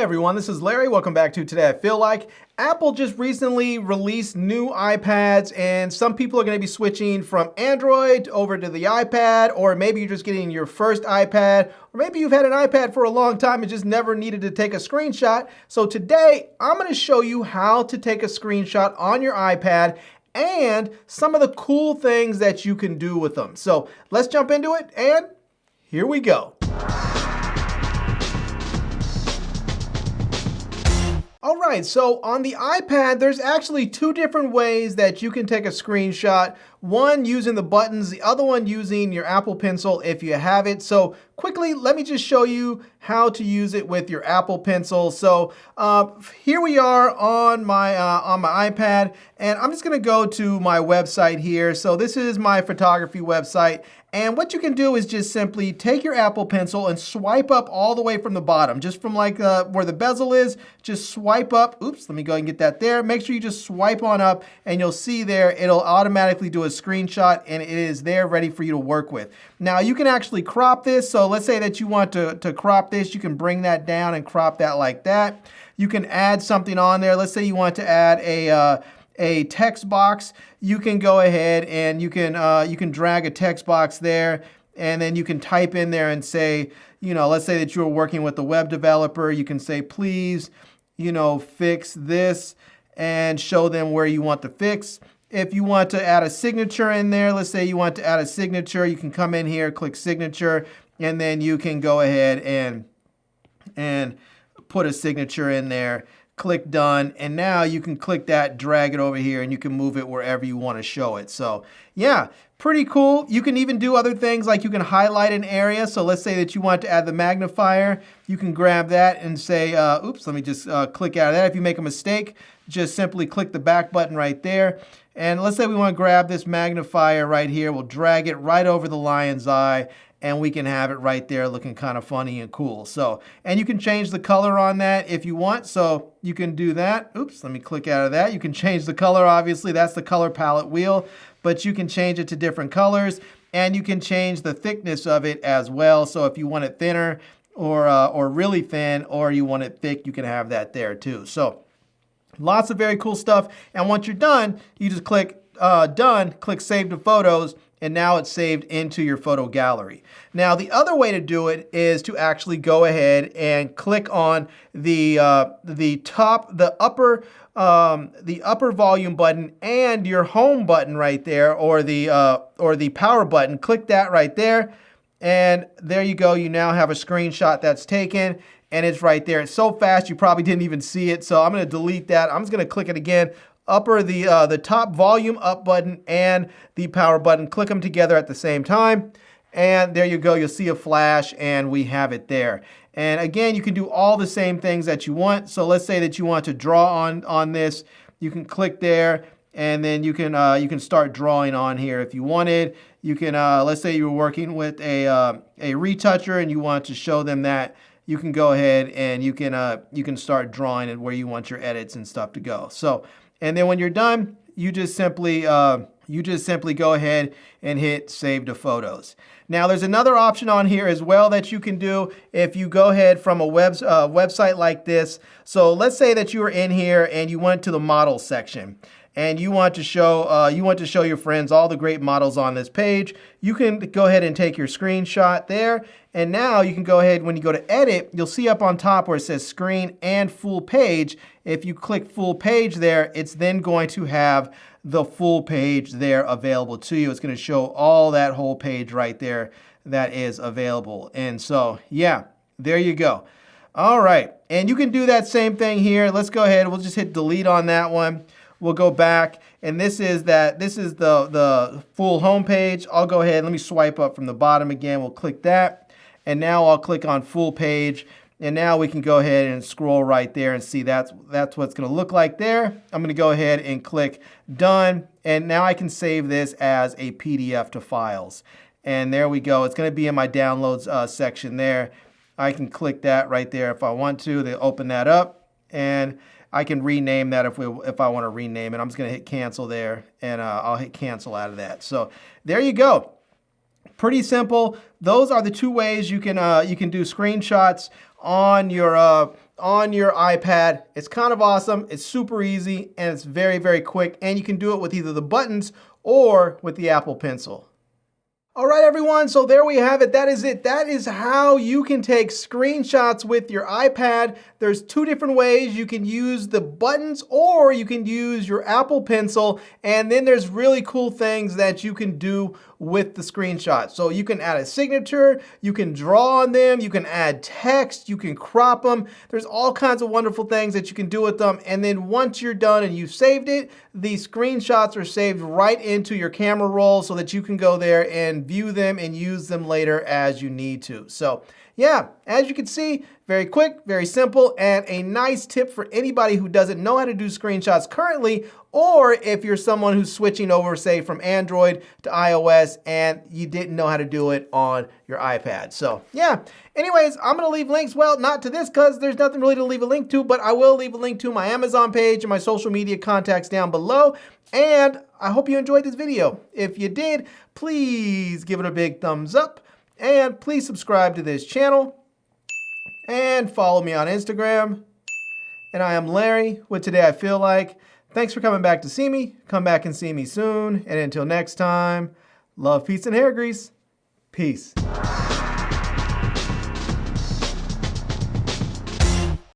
everyone, this is Larry. Welcome back to Today I Feel Like. Apple just recently released new iPads, and some people are going to be switching from Android over to the iPad, or maybe you're just getting your first iPad, or maybe you've had an iPad for a long time and just never needed to take a screenshot. So today, I'm going to show you how to take a screenshot on your iPad and some of the cool things that you can do with them. So let's jump into it, and here we go. All right, so on the iPad, there's actually two different ways that you can take a screenshot. One using the buttons, the other one using your Apple Pencil if you have it. So quickly, let me just show you how to use it with your Apple Pencil. So here we are on my iPad, and I'm just gonna go to my website here. So this is my photography website. And what you can do is just simply take your Apple Pencil and swipe up all the way from the bottom, just from like where the bezel is, just swipe up. Oops, let me go ahead and get that there. Make sure you just swipe on up, and you'll see there, it'll automatically do a screenshot, and it is there ready for you to work with. Now you can actually crop this. So let's say that you want to crop this, you can bring that down and crop that like that. You can add something on there. Let's say you want to add a text box. You can go ahead and you can drag a text box there, and then you can type in there and say, let's say that you're working with a web developer. You can say, please, fix this, and show them where you want the fix. If you want to add a signature in there, let's say you want to add a signature, you can come in here, click signature, and then you can go ahead and put a signature in there. Click done, and now you can click that, drag it over here, and you can move it wherever you want to show it. So yeah, pretty cool. You can even do other things, like you can highlight an area. So let's say that you want to add the magnifier. You can grab that and say, oops, let me just click out of that. If you make a mistake, just simply click the back button right there. And let's say we want to grab this magnifier right here. We'll drag it right over the lion's eye, and we can have it right there looking kind of funny and cool. So, and you can change the color on that if you want. So you can do that. Oops, let me click out of that. You can change the color, obviously. That's the color palette wheel, but you can change it to different colors, and you can change the thickness of it as well. So if you want it thinner or really thin, or you want it thick, you can have that there too. So lots of very cool stuff. And once you're done, you just click done, click save to photos, and now it's saved into your photo gallery. Now, the other way to do it is to actually go ahead and click on the upper volume button and your home button right there, or the power button. Click that right there, and there you go. You now have a screenshot that's taken, and it's right there. It's so fast you probably didn't even see it. So I'm going to delete that. I'm just going to click it again. The top volume up button and the power button, click them together at the same time, and there you go. You'll see a flash, and we have it there. And again, you can do all the same things that you want. So let's say that you want to draw on this. You can click there, and then you can start drawing on here if you wanted. You can let's say you were working with a retoucher and you want to show them that. You can go ahead and you can start drawing it where you want your edits and stuff to go. So, and then when you're done, you just simply go ahead and hit save to photos. Now, there's another option on here as well that you can do if you go ahead from a website like this. So let's say that you were in here and you went to the models section, and you want to show your friends all the great models on this page. You can go ahead and take your screenshot there, and now you can go ahead, when you go to edit, you'll see up on top where it says screen and full page. If you click full page there, it's then going to have the full page there available to you. It's going to show all that whole page right there that is available. And so, yeah, there you go. All right, and you can do that same thing here. Let's go ahead. We'll just hit delete on that one. We'll go back, and this is the full home page. I'll go ahead, let me swipe up from the bottom again. We'll click that, and now I'll click on full page, and now we can go ahead and scroll right there and see that's what it's going to look like there. I'm going to go ahead and click done, and now I can save this as a PDF to files. And there we go. It's going to be in my downloads section there. I can click that right there if I want to open that up, and I can rename that if I want to rename it. I'm just going to hit cancel there, and I'll hit cancel out of that. So there you go. Pretty simple. Those are the two ways you can do screenshots on your iPad. It's kind of awesome. It's super easy and it's very, very quick. And you can do it with either the buttons or with the Apple Pencil. All right, everyone, so there we have it. That is it. That is how you can take screenshots with your iPad. There's two different ways. You can use the buttons or you can use your Apple Pencil. And then there's really cool things that you can do with the screenshot. So you can add a signature, you can draw on them, you can add text, you can crop them. There's all kinds of wonderful things that you can do with them. And then once you're done and you've saved it, the screenshots are saved right into your camera roll so that you can go there and view them and use them later as you need to. So yeah, as you can see, very quick, very simple, and a nice tip for anybody who doesn't know how to do screenshots currently, or if you're someone who's switching over, say, from Android to iOS and you didn't know how to do it on your iPad. So yeah, anyways, I'm gonna leave links, well, not to this because there's nothing really to leave a link to, but I will leave a link to my Amazon page and my social media contacts down below. And I hope you enjoyed this video. If you did, please give it a big thumbs up. And please subscribe to this channel and follow me on Instagram. And I am Larry with Today I Feel Like. Thanks for coming back to see me. Come back and see me soon. And until next time, love, peace, and hair grease. Peace.